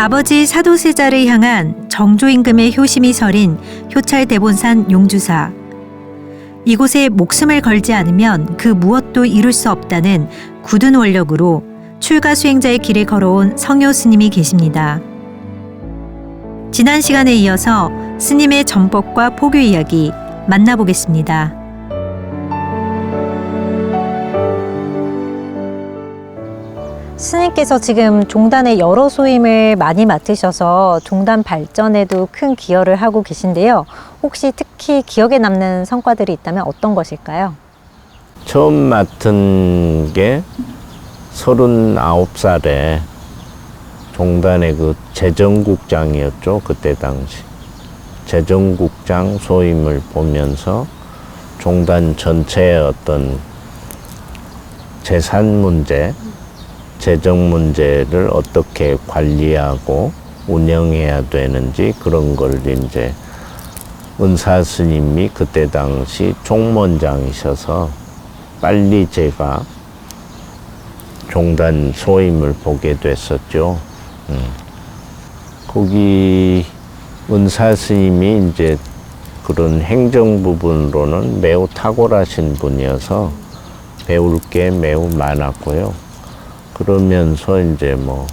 아버지 사도세자를 향한 정조임금의 효심이 서린 효찰 대본산 용주사. 이곳에 목숨을 걸지 않으면 그 무엇도 이룰 수 없다는 굳은 원력으로 출가 수행자의 길을 걸어온 성효 스님이 계십니다. 지난 시간에 이어서 스님의 전법과 포교 이야기 만나보겠습니다. 스님께서 지금 종단의 여러 소임을 많이 맡으셔서 종단 발전에도 큰 기여를 하고 계신데요. 혹시 특히 기억에 남는 성과들이 있다면 어떤 것일까요? 처음 맡은 게 39살에 종단의 그 재정국장이었죠. 그때 당시. 재정국장 소임을 보면서 종단 전체의 어떤 재산 문제, 재정 문제를 어떻게 관리하고 운영해야 되는지 그런 걸 이제 은사 스님이 그때 당시 총무원장이셔서 빨리 제가 종단 소임을 보게 됐었죠. 거기 은사 스님이 이제 그런 행정 부분으로는 매우 탁월하신 분이어서 배울 게 매우 많았고요. 그러면서 이제 뭐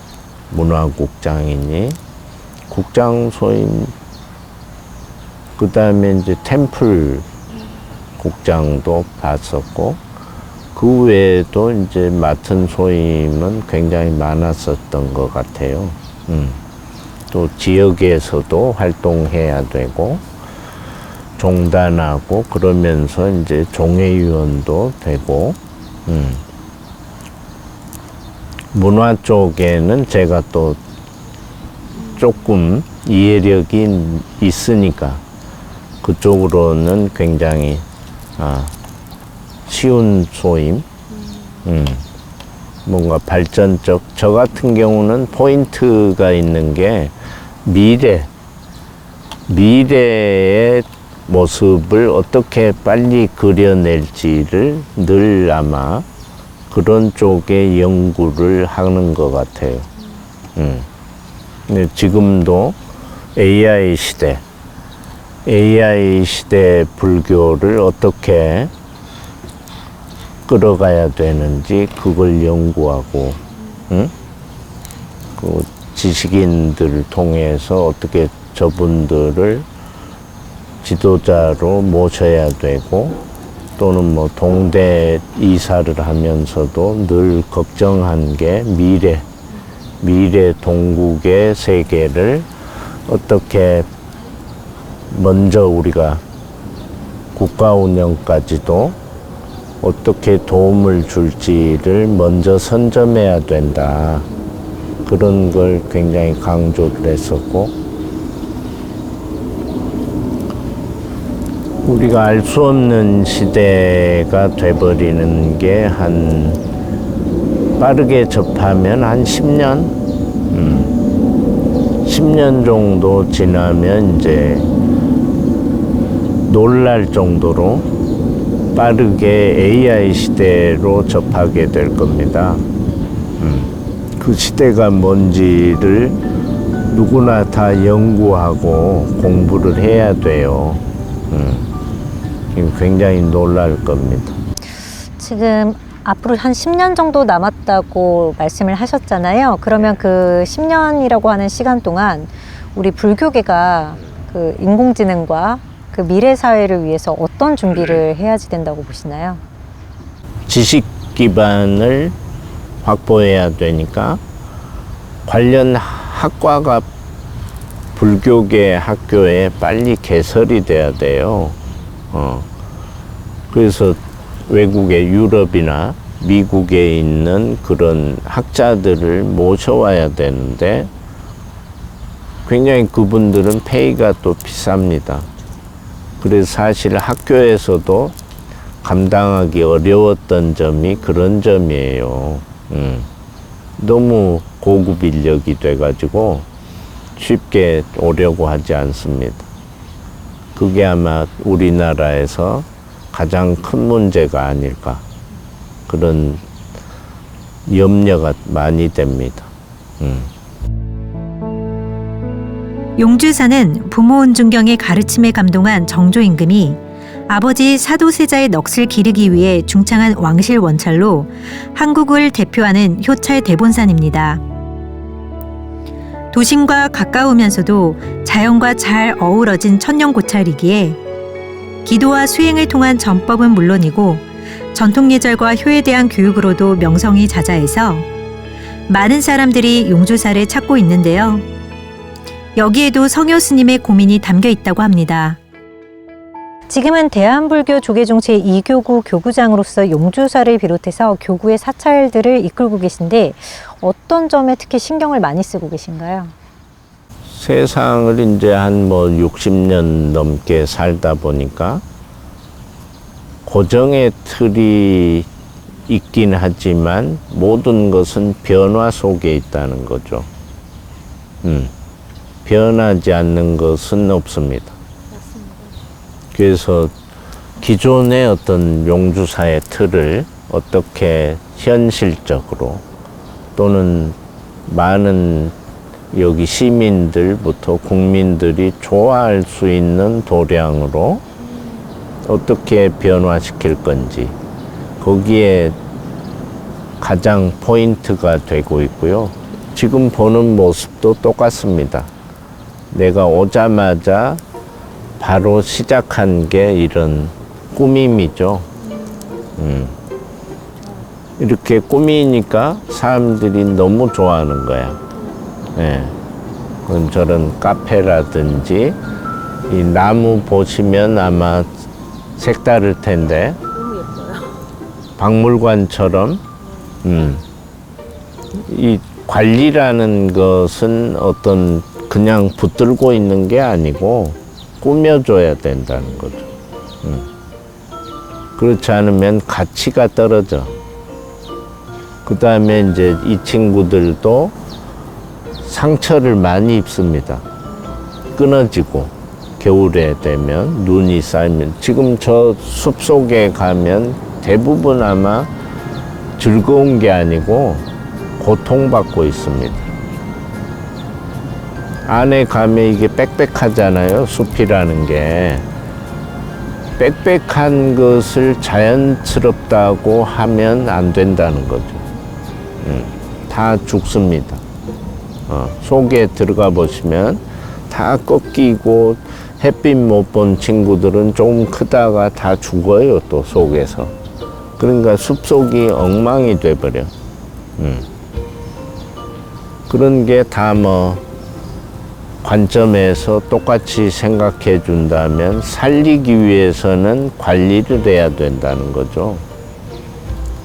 문화국장이니 국장 소임, 그 다음에 이제 템플 국장도 봤었고, 그 외에도 이제 맡은 소임은 굉장히 많았었던 것 같아요. 또 지역에서도 활동해야 되고, 종단하고 그러면서 이제 종회위원도 되고, 문화 쪽에는 제가 또 조금 이해력이 있으니까 그쪽으로는 굉장히 쉬운 소임, 뭔가 발전적, 저 같은 경우는 포인트가 있는 게 미래의 모습을 어떻게 빨리 그려낼지를 늘 아마 그런 쪽에 연구를 하는 것 같아요. 근데 지금도 AI 시대 불교를 어떻게 끌어가야 되는지 그걸 연구하고, 그 지식인들을 통해서 어떻게 저분들을 지도자로 모셔야 되고, 또는 뭐 동대 이사를 하면서도 늘 걱정한 게 미래 동국의 세계를 어떻게 먼저 우리가 국가 운영까지도 어떻게 도움을 줄지를 먼저 선점해야 된다. 그런 걸 굉장히 강조를 했었고, 우리가 알 수 없는 시대가 돼버리는 게 빠르게 접하면 한 10년? 10년 정도 지나면 이제 놀랄 정도로 빠르게 AI 시대로 접하게 될 겁니다. 그 시대가 뭔지를 누구나 다 연구하고 공부를 해야 돼요. 굉장히 놀랄 겁니다. 지금 앞으로 한 10년 정도 남았다고 말씀을 하셨잖아요. 그러면 그 10년이라고 하는 시간 동안 우리 불교계가 그 인공지능과 그 미래 사회를 위해서 어떤 준비를 해야지 된다고 보시나요? 지식 기반을 확보해야 되니까 관련 학과가 불교계 학교에 빨리 개설이 돼야 돼요. 그래서 외국의 유럽이나 미국에 있는 그런 학자들을 모셔와야 되는데, 굉장히 그분들은 페이가 또 비쌉니다. 그래서 사실 학교에서도 감당하기 어려웠던 점이 그런 점이에요. 너무 고급 인력이 돼가지고 쉽게 오려고 하지 않습니다. 그게 아마 우리나라에서 가장 큰 문제가 아닐까, 그런 염려가 많이 됩니다. 용주사는 부모 은중경의 가르침에 감동한 정조 임금이 아버지 사도세자의 넋을 기르기 위해 중창한 왕실 원찰로 한국을 대표하는 효찰 대본산입니다. 도심과 가까우면서도 자연과 잘 어우러진 천년고찰이기에 기도와 수행을 통한 전법은 물론이고 전통예절과 효에 대한 교육으로도 명성이 자자해서 많은 사람들이 용주사를 찾고 있는데요. 여기에도 성효 스님의 고민이 담겨 있다고 합니다. 지금은 대한불교 조계종 제2교구 교구장으로서 용주사를 비롯해서 교구의 사찰들을 이끌고 계신데 어떤 점에 특히 신경을 많이 쓰고 계신가요? 세상을 이제 한 60년 넘게 살다 보니까 고정의 틀이 있긴 하지만 모든 것은 변화 속에 있다는 거죠. 변하지 않는 것은 없습니다. 그래서 기존의 어떤 용주사의 틀을 어떻게 현실적으로 또는 많은 여기 시민들부터 국민들이 좋아할 수 있는 도량으로 어떻게 변화시킬 건지 거기에 가장 포인트가 되고 있고요. 지금 보는 모습도 똑같습니다. 내가 오자마자 바로 시작한 게 이런 꾸밈이죠. 이렇게 꾸미니까 사람들이 너무 좋아하는 거야. 예. 그건 저런 카페라든지 이 나무 보시면 아마 색다를 텐데 너무 예뻐요. 박물관처럼 이 관리라는 것은 어떤 그냥 붙들고 있는 게 아니고 꾸며줘야 된다는 거죠. 그렇지 않으면 가치가 떨어져. 그 다음에 이제 이 친구들도 상처를 많이 입습니다. 끊어지고 겨울에 되면 눈이 쌓이면 지금 저 숲속에 가면 대부분 아마 즐거운 게 아니고 고통받고 있습니다. 안에 가면 이게 빽빽하잖아요. 숲이라는 게. 빽빽한 것을 자연스럽다고 하면 안 된다는 거죠. 다 죽습니다. 속에 들어가 보시면 다 꺾이고 햇빛 못 본 친구들은 조금 크다가 다 죽어요. 또 속에서. 그러니까 숲속이 엉망이 돼버려. 그런 게 다 관점에서 똑같이 생각해 준다면 살리기 위해서는 관리를 해야 된다는 거죠.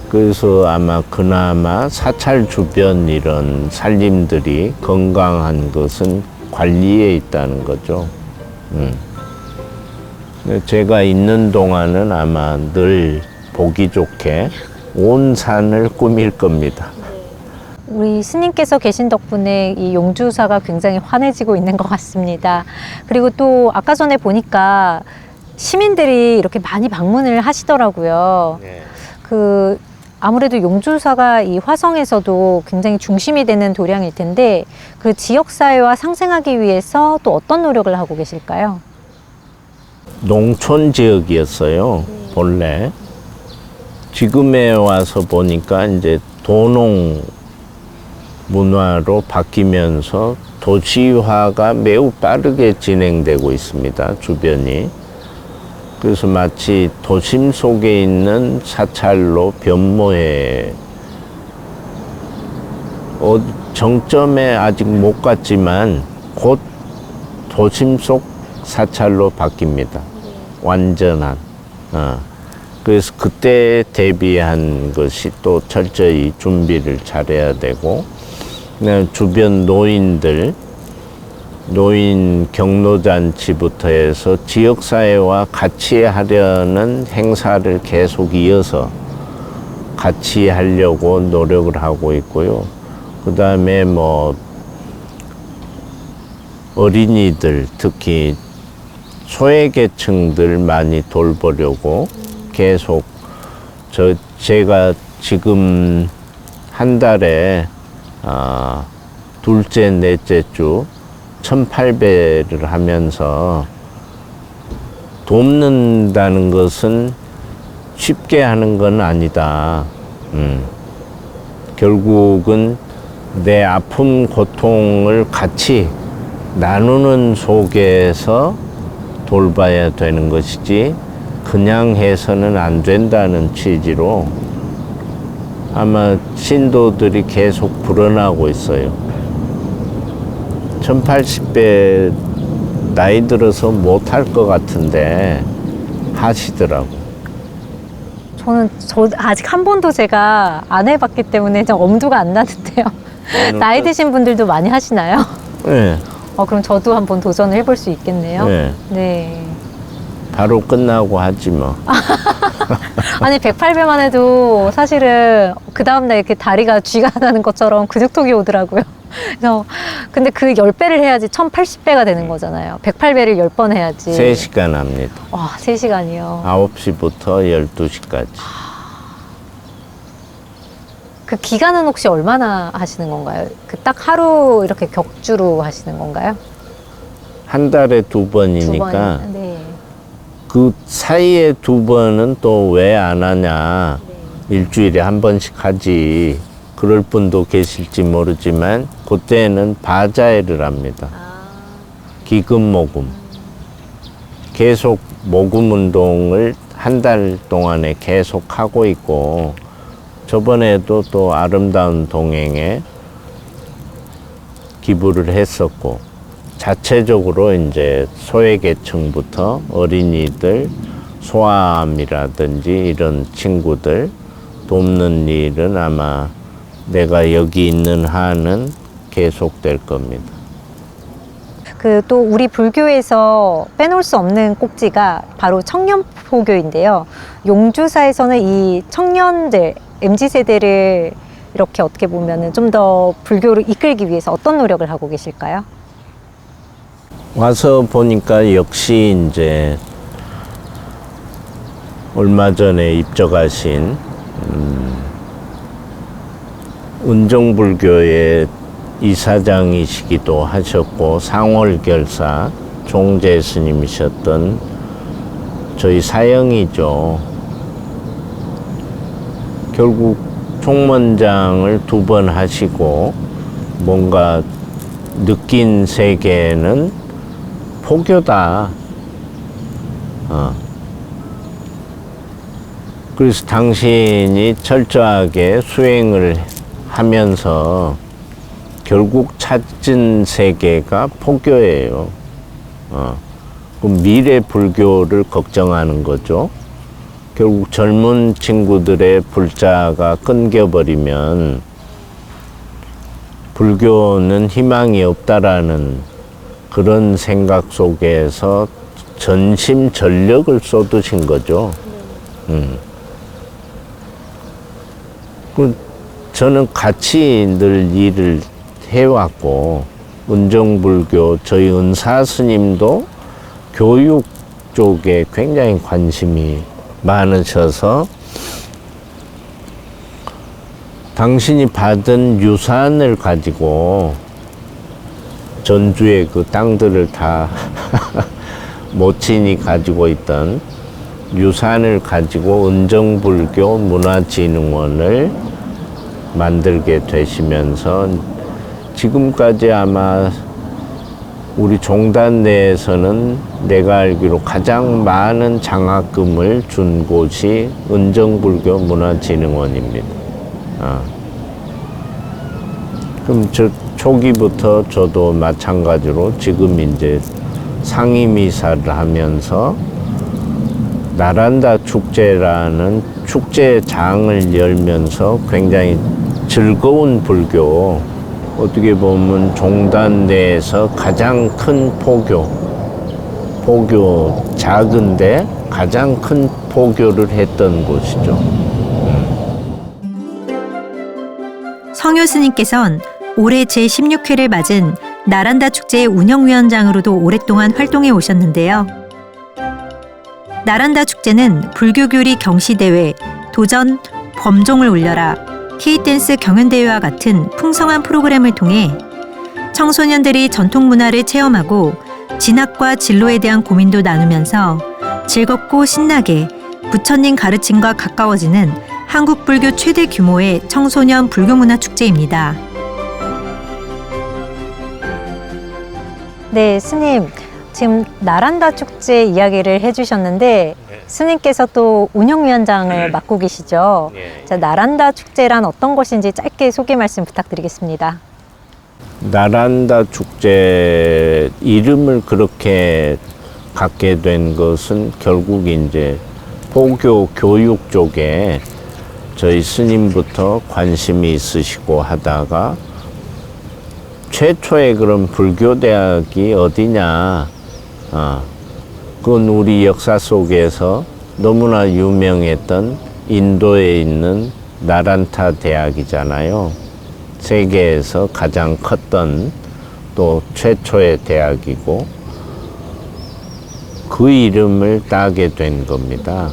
그래서 아마 그나마 사찰 주변 이런 살림들이 건강한 것은 관리에 있다는 거죠. 제가 있는 동안은 아마 늘 보기 좋게 온 산을 꾸밀 겁니다. 우리 스님께서 계신 덕분에 이 용주사가 굉장히 환해지고 있는 것 같습니다. 그리고 또 아까 전에 보니까 시민들이 이렇게 많이 방문을 하시더라고요. 네. 아무래도 용주사가 이 화성에서도 굉장히 중심이 되는 도량일 텐데 그 지역사회와 상생하기 위해서 또 어떤 노력을 하고 계실까요? 농촌 지역이었어요, 본래. 지금에 와서 보니까 이제 도농 문화로 바뀌면서 도시화가 매우 빠르게 진행되고 있습니다, 주변이. 그래서 마치 도심 속에 있는 사찰로 변모해 정점에 아직 못 갔지만 곧 도심 속 사찰로 바뀝니다. 완전한. 그래서 그때 대비한 것이 또 철저히 준비를 잘해야 되고, 주변 노인 경로잔치부터 해서 지역사회와 같이 하려는 행사를 계속 이어서 같이 하려고 노력을 하고 있고요. 그 다음에 어린이들, 특히 소외계층들 많이 돌보려고 계속 제가 지금 한 달에 둘째, 넷째 주 18배를 하면서 돕는다는 것은 쉽게 하는 건 아니다. 결국은 내 아픔, 고통을 같이 나누는 속에서 돌봐야 되는 것이지 그냥 해서는 안 된다는 취지로 아마 신도들이 계속 불어나고 있어요. 1080배 나이 들어서 못할 것 같은데 하시더라고. 저는 아직 한 번도 제가 안 해봤기 때문에 좀 엄두가 안 나는데요. 나이 드신 분들도 많이 하시나요? 네. 그럼 저도 한번 도전을 해볼 수 있겠네요. 네. 네. 바로 끝나고 하지 뭐. 아니 108배만 해도 사실은 그 다음날 이렇게 다리가 쥐가 나는 것처럼 근육통이 오더라고요. 그래서 근데 그 10배를 해야지 1080배가 되는 거잖아요. 108배를 10번 해야지. 3시간 합니다. 와, 3시간이요. 9시부터 12시까지. 그 기간은 혹시 얼마나 하시는 건가요? 그 딱 하루 이렇게 격주로 하시는 건가요? 한 달에 2번이니까 두 번. 네. 그 사이에 2번은 또 왜 안 하냐. 일주일에 한 번씩 하지. 그럴 분도 계실지 모르지만 그때는 바자회를 합니다. 기금 모금. 계속 모금 운동을 한 달 동안에 계속 하고 있고 저번에도 또 아름다운 동행에 기부를 했었고 자체적으로 이제 소외계층부터 어린이들, 소아암이라든지 이런 친구들 돕는 일은 아마 내가 여기 있는 한은 계속될 겁니다. 그 또 우리 불교에서 빼놓을 수 없는 꼭지가 바로 청년포교인데요. 용주사에서는 이 청년들, MZ세대를 이렇게 어떻게 보면은 좀 더 불교를 이끌기 위해서 어떤 노력을 하고 계실까요? 와서 보니까 역시 이제 얼마 전에 입적하신 은정불교의 이사장이시기도 하셨고 상월결사 종재 스님이셨던 저희 사형이죠. 결국 총무장을 2번 하시고 뭔가 느낀 세계는 포교다. 그래서 당신이 철저하게 수행을 하면서 결국 찾은 세계가 포교예요. 그럼 미래 불교를 걱정하는 거죠. 결국 젊은 친구들의 불자가 끊겨버리면 불교는 희망이 없다라는 그런 생각 속에서 전심전력을 쏟으신 거죠. 저는 같이 늘 일을 해왔고 은정불교 저희 은사 스님도 교육 쪽에 굉장히 관심이 많으셔서 당신이 받은 유산을 가지고 전주의 그 땅들을 다 모친이 가지고 있던 유산을 가지고 은정불교 문화진흥원을 만들게 되시면서 지금까지 아마 우리 종단 내에서는 내가 알기로 가장 많은 장학금을 준 곳이 은정불교 문화진흥원입니다. 그럼 저 초기부터 저도 마찬가지로 지금 이제 상임이사를 하면서 나란다 축제라는 축제장을 열면서 굉장히 즐거운 불교, 어떻게 보면 종단 내에서 가장 큰 포교 작은데 가장 큰 포교를 했던 곳이죠. 성효 스님께선 올해 제16회를 맞은 나란다 축제의 운영위원장으로도 오랫동안 활동해 오셨는데요. 나란다 축제는 불교교리 경시대회, 도전, 범종을 올려라, K댄스 경연대회와 같은 풍성한 프로그램을 통해 청소년들이 전통 문화를 체험하고 진학과 진로에 대한 고민도 나누면서 즐겁고 신나게 부처님 가르침과 가까워지는 한국 불교 최대 규모의 청소년 불교문화 축제입니다. 네, 스님. 지금 나란다 축제 이야기를 해주셨는데 스님께서 또 운영위원장을 맡고 계시죠. 자, 나란다 축제란 어떤 것인지 짧게 소개 말씀 부탁드리겠습니다. 나란다 축제 이름을 그렇게 갖게 된 것은 결국 이제 포교 교육 쪽에 저희 스님부터 관심이 있으시고 하다가 최초의 그런 불교대학이 어디냐. 그건 우리 역사 속에서 너무나 유명했던 인도에 있는 나란타 대학이잖아요. 세계에서 가장 컸던 또 최초의 대학이고 그 이름을 따게 된 겁니다.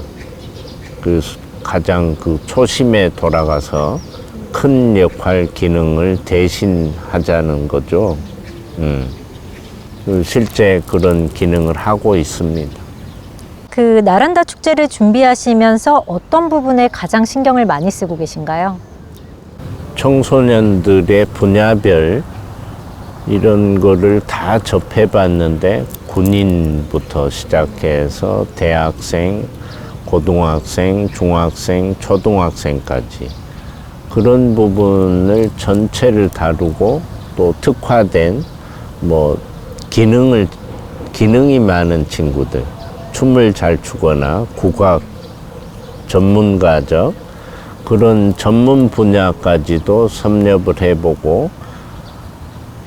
그래서 가장 그 초심에 돌아가서 큰 역할 기능을 대신하자는 거죠. 실제 그런 기능을 하고 있습니다. 그 나란다 축제를 준비하시면서 어떤 부분에 가장 신경을 많이 쓰고 계신가요? 청소년들의 분야별 이런 거를 다 접해봤는데 군인부터 시작해서 대학생, 고등학생, 중학생, 초등학생까지 그런 부분을 전체를 다루고 또 특화된 뭐 기능이 많은 친구들, 춤을 잘 추거나 국악 전문가적 그런 전문 분야까지도 섭렵을 해보고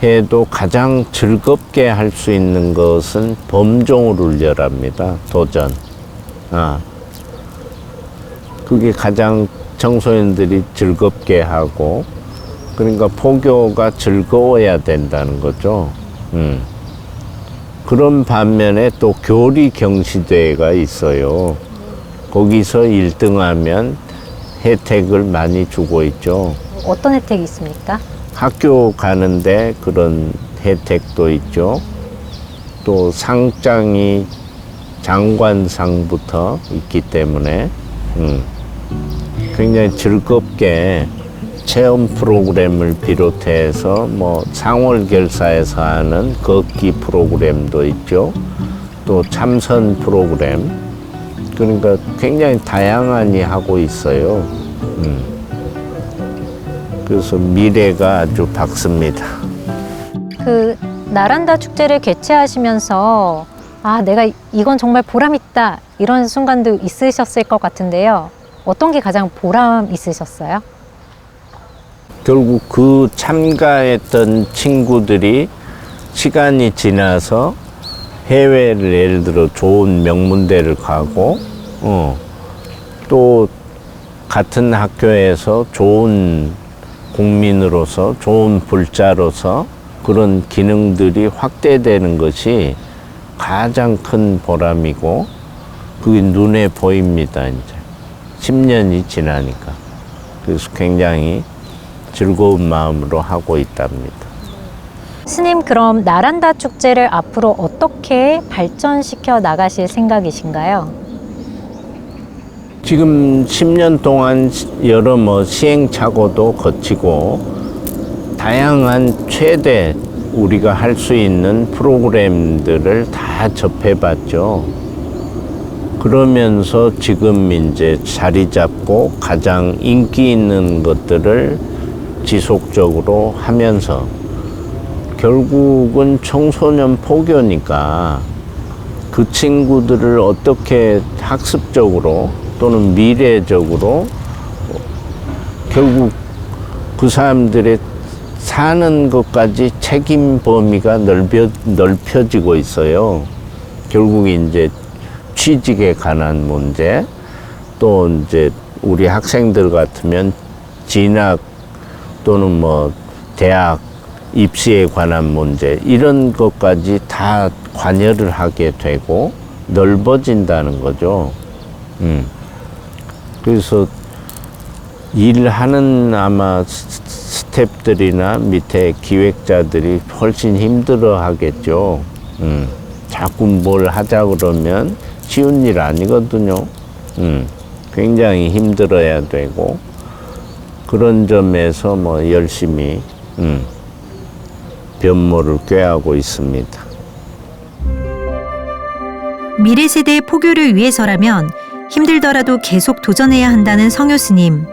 해도 가장 즐겁게 할 수 있는 것은 범종을 울려랍니다. 도전. 그게 가장 청소년들이 즐겁게 하고 그러니까 포교가 즐거워야 된다는 거죠. 그런 반면에 또 교리 경시대회가 있어요. 거기서 1등하면 혜택을 많이 주고 있죠. 어떤 혜택이 있습니까? 학교 가는데 그런 혜택도 있죠. 또 상장이 장관상부터 있기 때문에 굉장히 즐겁게 체험 프로그램을 비롯해서 뭐 상월결사에서 하는 걷기 프로그램도 있죠. 또 참선 프로그램. 그러니까 굉장히 다양하게 하고 있어요. 그래서 미래가 아주 밝습니다. 그 나란다 축제를 개최하시면서 내가 이건 정말 보람 있다 이런 순간도 있으셨을 것 같은데요. 어떤 게 가장 보람 있으셨어요? 결국 그 참가했던 친구들이 시간이 지나서 해외를 예를 들어 좋은 명문대를 가고 또 같은 학교에서 좋은 국민으로서 좋은 불자로서 그런 기능들이 확대되는 것이 가장 큰 보람이고 그게 눈에 보입니다. 이제 10년이 지나니까. 그래서 굉장히 즐거운 마음으로 하고 있답니다. 스님, 그럼 나란다 축제를 앞으로 어떻게 발전시켜 나가실 생각이신가요? 지금 10년 동안 여러 시행착오도 거치고 다양한 최대 우리가 할 수 있는 프로그램들을 다 접해봤죠. 그러면서 지금 이제 자리 잡고 가장 인기 있는 것들을 지속적으로 하면서 결국은 청소년 포교니까 그 친구들을 어떻게 학습적으로 또는 미래적으로 결국 그 사람들의 사는 것까지 책임 범위가 넓혀지고 있어요. 결국 이제 취직에 관한 문제, 또 이제 우리 학생들 같으면 진학 또는 대학 입시에 관한 문제, 이런 것까지 다 관여를 하게 되고 넓어진다는 거죠. 그래서 일하는 아마 스태프들이나 밑에 기획자들이 훨씬 힘들어 하겠죠. 자꾸 뭘 하자 그러면 쉬운 일 아니거든요. 굉장히 힘들어야 되고, 그런 점에서 뭐 열심히 변모를 꾀하고 있습니다. 미래 세대의 포교를 위해서라면 힘들더라도 계속 도전해야 한다는 성효 스님.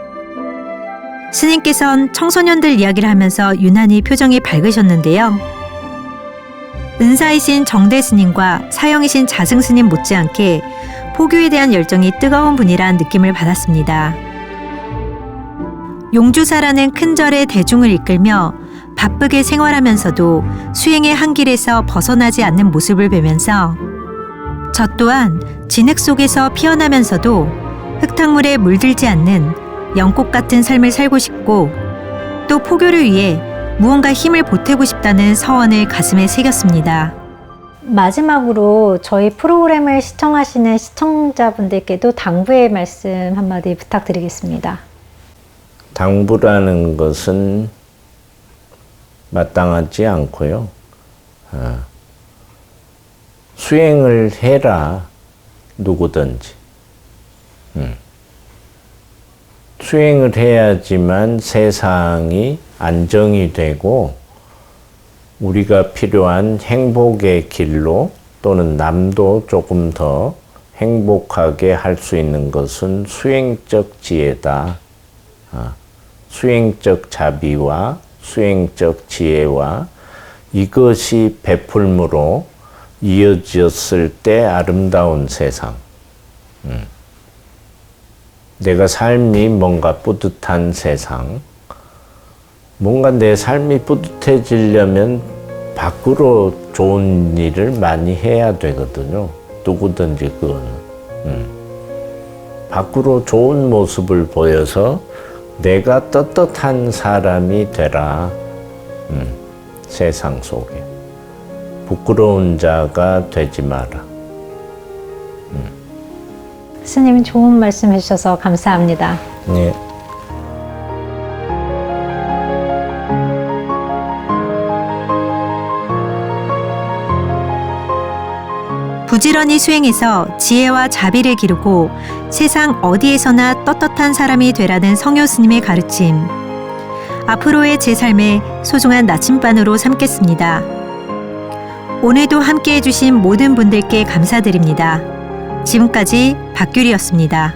스님께선 청소년들 이야기를 하면서 유난히 표정이 밝으셨는데요. 은사이신 정대 스님과 사형이신 자승 스님 못지않게 포교에 대한 열정이 뜨거운 분이란 느낌을 받았습니다. 용주사라는 큰 절의 대중을 이끌며 바쁘게 생활하면서도 수행의 한길에서 벗어나지 않는 모습을 보면서 저 또한 진흙 속에서 피어나면서도 흙탕물에 물들지 않는 연꽃 같은 삶을 살고 싶고, 또 포교를 위해 무언가 힘을 보태고 싶다는 서원을 가슴에 새겼습니다. 마지막으로 저희 프로그램을 시청하시는 시청자분들께도 당부의 말씀 한마디 부탁드리겠습니다. 당부라는 것은 마땅하지 않고요. 수행을 해라, 누구든지. 수행을 해야지만 세상이 안정이 되고, 우리가 필요한 행복의 길로 또는 남도 조금 더 행복하게 할 수 있는 것은 수행적 지혜다. 수행적 자비와 수행적 지혜와 이것이 베풀므로 이어졌을 때 아름다운 세상. 내가 삶이 뭔가 뿌듯한 세상. 뭔가 내 삶이 뿌듯해지려면 밖으로 좋은 일을 많이 해야 되거든요. 누구든지 그거는. 밖으로 좋은 모습을 보여서 내가 떳떳한 사람이 되라. 세상 속에. 부끄러운 자가 되지 마라. 스님 좋은 말씀 해주셔서 감사합니다. 네. 부지런히 수행해서 지혜와 자비를 기르고 세상 어디에서나 떳떳한 사람이 되라는 성효 스님의 가르침. 앞으로의 제 삶의 소중한 나침반으로 삼겠습니다. 오늘도 함께해 주신 모든 분들께 감사드립니다. 지금까지 박규리였습니다.